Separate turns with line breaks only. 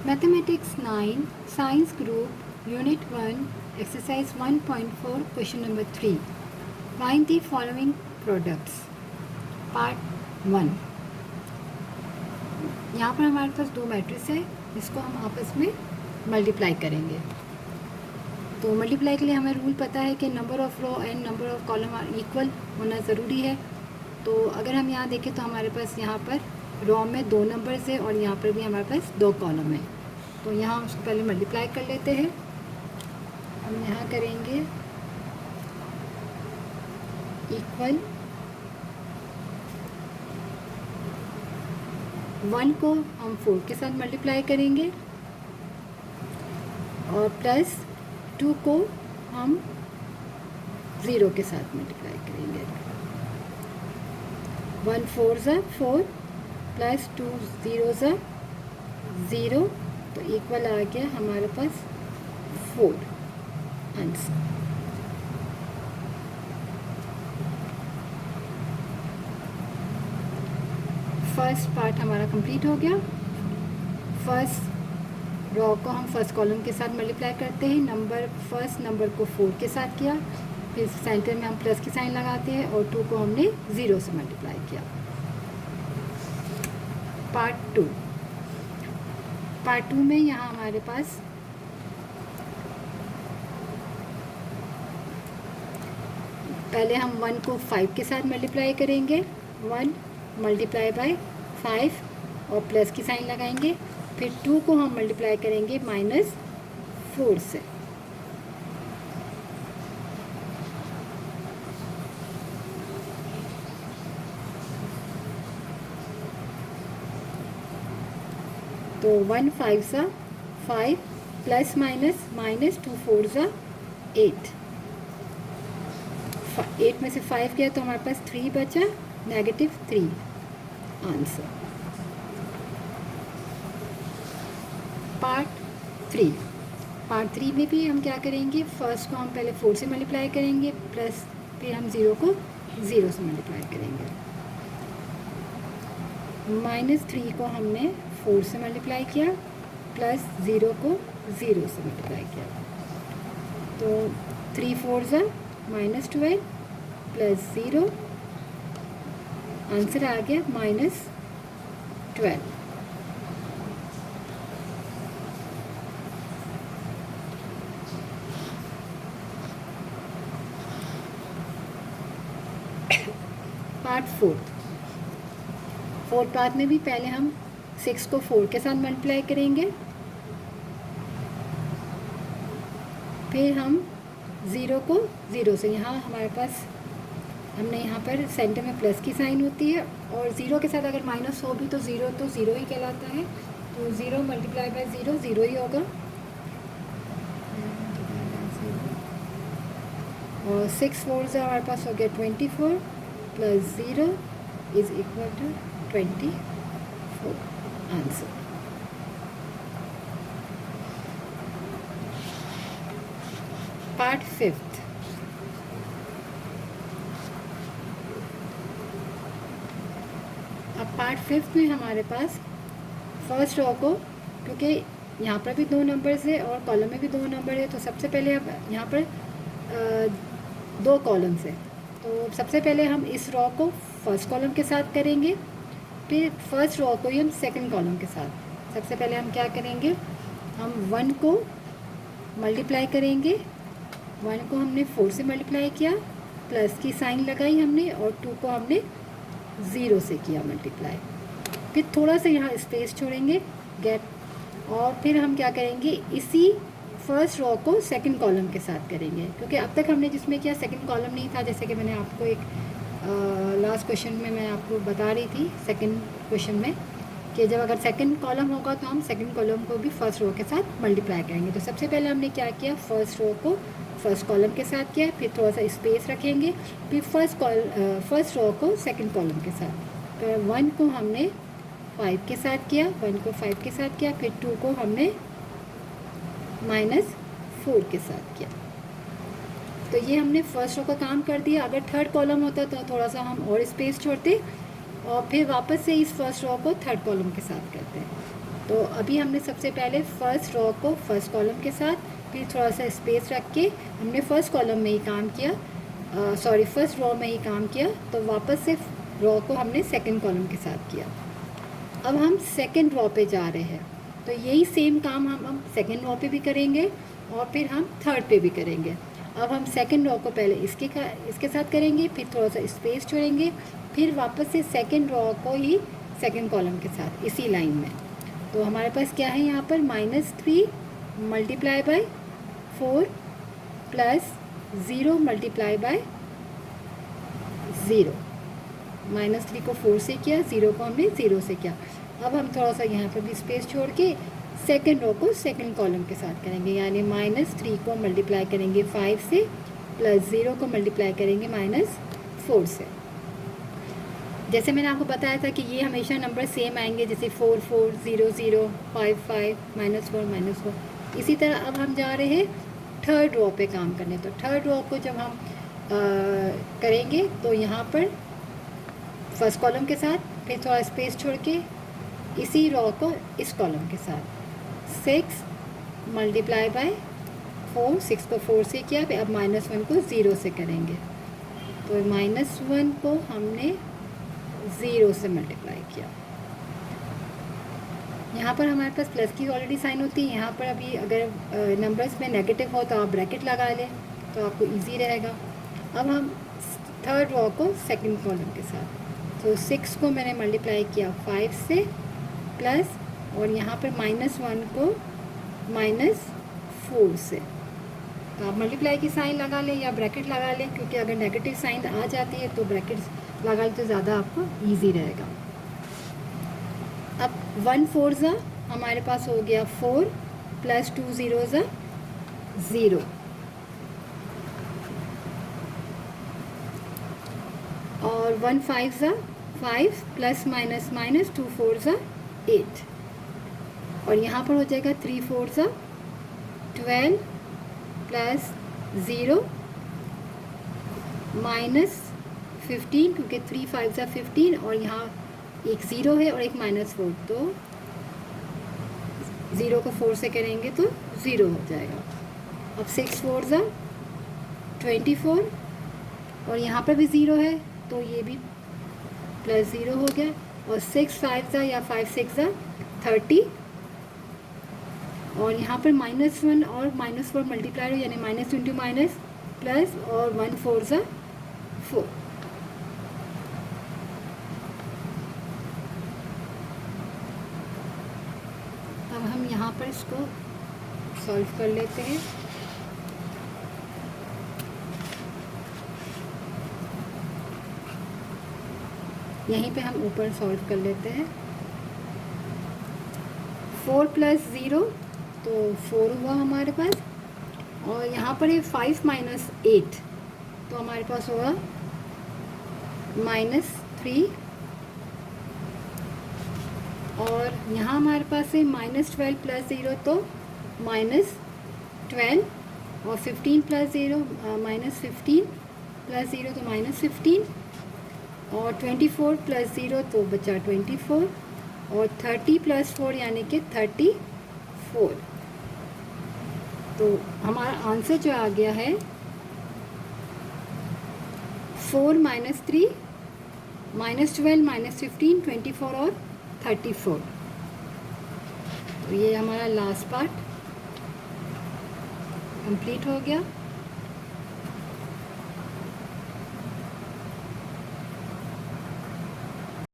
Mathematics 9, Science Group, Unit 1, Exercise 1.4, Question number 3. Find the following products. Part 1. यहाँ पर हमारे पास दो मैट्रिक्स है, इसको हम आपस में मल्टीप्लाई करेंगे. तो मल्टीप्लाई के लिए हमें रूल पता है कि number of row and number of column are equal होना ज़रूरी है. तो अगर हम यहाँ देखें तो हमारे पास यहाँ पर रो में 2 नंबर्स है और यहाँ पर भी हमारे पास 2 कॉलम है. तो यहाँ हम उसको पहले मल्टीप्लाई कर लेते हैं. हम यहाँ करेंगे इक्वल 1 को हम 4 के साथ मल्टीप्लाई करेंगे और प्लस 2 को हम 0 के साथ मल्टीप्लाई करेंगे. 1 4 ज़ा 4 प्लस 2 0 ज़ा 0, तो इक्वल आ गया हमारे पास 4 आंसर. फर्स्ट पार्ट हमारा कंप्लीट हो गया. फर्स्ट रो को हम फर्स्ट कॉलम के साथ मल्टीप्लाई करते हैं. फर्स्ट नंबर को 4 के साथ किया, फिर सेंटर में हम प्लस की साइन लगाते हैं और 2 को हमने 0 से मल्टीप्लाई किया. पार्ट टू में यहाँ हमारे पास पहले हम 1 को 5 के साथ मल्टीप्लाई करेंगे. 1 मल्टीप्लाई बाय 5 और प्लस की साइन लगाएंगे. फिर 2 को हम मल्टीप्लाई करेंगे -4 से. तो 1 5 ज़ा 5 प्लस माइनस -2 4 ज़ा 8. 8 में से 5 गया तो हमारे पास 3 बचा, -3 आंसर. पार्ट थ्री में भी हम क्या करेंगे, फर्स्ट को हम पहले 4 से मल्टीप्लाई करेंगे, प्लस फिर हम 0 को 0 से मल्टीप्लाई करेंगे. -3 को हमने 4 से मल्टीप्लाई किया, प्लस 0 को 0 से मल्टीप्लाई किया. तो 3 4 ज़ा -12 प्लस 0, आंसर आ गया -12. पार्ट फोर्थ पार्ट में भी पहले हम 6 को 4 के साथ मल्टीप्लाई करेंगे, फिर हम 0 को 0 से, यहाँ हमारे पास हमने यहाँ पर सेंटर में प्लस की साइन होती है और 0 के साथ अगर माइनस हो भी तो 0 ही कहलाता है. तो 0 मल्टीप्लाई बाय 0 0 ही होगा. और 6 4 से हमारे पास हो गया 24 plus 0 is equal to 24 answer. Part fifth. अब पार्ट फिफ्थ में हमारे पास फर्स्ट रो को, क्योंकि यहाँ पर भी 2 नंबर्स है और कॉलम में भी 2 नंबर है, तो सबसे पहले अब यहाँ पर 2 कॉलम्स है. तो सबसे पहले हम इस रो को फर्स्ट कॉलम के साथ करेंगे, फिर फर्स्ट रो को ही हम सेकंड कॉलम के साथ. सबसे पहले हम क्या करेंगे, हम 1 को मल्टीप्लाई करेंगे. 1 को हमने 4 से मल्टीप्लाई किया, प्लस की साइन लगाई हमने और 2 को हमने 0 से किया मल्टीप्लाई. फिर थोड़ा सा यहाँ स्पेस छोड़ेंगे गैप, और फिर हम क्या करेंगे, इसी फर्स्ट रो को सेकंड कॉलम के साथ करेंगे, क्योंकि अब तक हमने जिसमें किया सेकंड कॉलम नहीं था. जैसे कि मैंने आपको एक लास्ट क्वेश्चन में मैं आपको बता रही थी, सेकंड क्वेश्चन में, कि जब अगर सेकंड कॉलम होगा तो हम सेकंड कॉलम को भी फर्स्ट रो के साथ मल्टीप्लाई करेंगे. तो सबसे पहले हमने क्या किया, फर्स्ट रो को फर्स्ट कॉलम के साथ किया, फिर थोड़ा सा स्पेस रखेंगे, फिर फर्स्ट रो को सेकंड कॉलम के साथ. तो 1 को हमने 5 के साथ किया, 1 को 5 के साथ किया, फिर 2 को हमने -4 के साथ किया. तो ये हमने फर्स्ट रो का काम कर दिया. अगर थर्ड कॉलम होता तो थोड़ा सा हम और स्पेस छोड़ते और फिर वापस से इस फर्स्ट रो को थर्ड कॉलम के साथ करते हैं. तो अभी हमने सबसे पहले फर्स्ट रो को फर्स्ट कॉलम के साथ, फिर थोड़ा सा स्पेस रख के हमने फर्स्ट कॉलम में ही काम किया, फर्स्ट रो में ही काम किया, तो वापस से रो को हमने सेकंड कॉलम के साथ किया। अब हम सेकंड रो पे जा रहे हैं, तो यही सेम काम हम सेकंड रो पे भी करेंगे और फिर हम थर्ड पे भी करेंगे। अब हम सेकंड रो को पहले इसके साथ करेंगे, फिर थोड़ा सा स्पेस छोड़ेंगे, फिर वापस से सेकंड रो को ही सेकंड कॉलम के साथ इसी लाइन में। तो हमारे पास क्या है यहाँ पर -3 multiply by 4 plus 0 multiply by 0। -3 को 4 से किया, 0 को हमने 0 से किया। अब हम थोड़ा सा यहाँ पर भी स्पेस छोड़ के सेकंड रो को सेकंड कॉलम के साथ करेंगे, यानी -3 को मल्टीप्लाई करेंगे 5 से, प्लस 0 को मल्टीप्लाई करेंगे -4 से। जैसे मैंने आपको बताया था कि ये हमेशा नंबर सेम आएंगे, जैसे 4 4 0 0 5 5 -4 -4। इसी तरह अब हम जा रहे हैं थर्ड रो पे काम करने। तो थर्ड रो को जब हम करेंगे तो यहाँ पर फर्स्ट कॉलम के साथ, फिर थोड़ा स्पेस छोड़ के इसी रो को इस कॉलम के साथ 6 मल्टीप्लाई बाय 4, 6 को 4 से किया, फिर अब -1 को 0 से करेंगे। तो -1 को हमने 0 से मल्टीप्लाई किया। यहाँ पर हमारे पास प्लस की ऑलरेडी साइन होती है। यहाँ पर अभी अगर नंबर्स में नेगेटिव हो तो आप ब्रैकेट लगा लें तो आपको इजी रहेगा। अब हम थर्ड रो को सेकंड कॉलम के साथ, तो 6 को मैंने मल्टीप्लाई किया 5 से, प्लस और यहाँ पर -1 को -4 से। तो आप मल्टीप्लाई की साइन लगा लें या ब्रैकेट लगा लें, क्योंकि अगर नेगेटिव साइन आ जाती है तो ब्रैकेट्स लगा लें तो ज़्यादा आपको ईजी रहेगा। अब 1 4 ज़ा हमारे पास हो गया 4 प्लस 2 0 ज़ा 0, और 1 5 ज़ा 5 प्लस माइनस 2 4 ज़ा 8, और यहाँ पर हो जाएगा 3 4 ज़ा 12 प्लस 0 -15, क्योंकि 3 5 ज़ा 15 और यहाँ एक 0 है और एक -4, तो 0 को 4 से करेंगे तो 0 हो जाएगा। अब 6 4 ज़ा 24 और यहाँ पर भी 0 है तो ये भी प्लस 0 हो गया, और 6 5 ज़ा या 5 6 ज़ा 30, और यहाँ पर -1 और -4 मल्टीप्लाई हो, यानी -20 प्लस और 1 4 ज़ा 4। अब हम यहाँ पर इसको सॉल्व कर लेते हैं। यहीं पे हम ऊपर सॉल्व कर लेते हैं। 4 प्लस 0 तो 4 हुआ हमारे पास, और यहाँ पर है 5 - 8 तो हमारे पास होगा -3, और यहाँ हमारे पास है -12 प्लस 0 तो -12, और 15 प्लस 0 -15 प्लस 0 तो -15, और 24 प्लस 0 तो बचा 24, और 30 प्लस 4 यानी कि 34। तो हमारा आंसर जो आ गया है 4 - 3 -12 -15 24 और 34। तो ये हमारा लास्ट पार्ट कंप्लीट हो गया।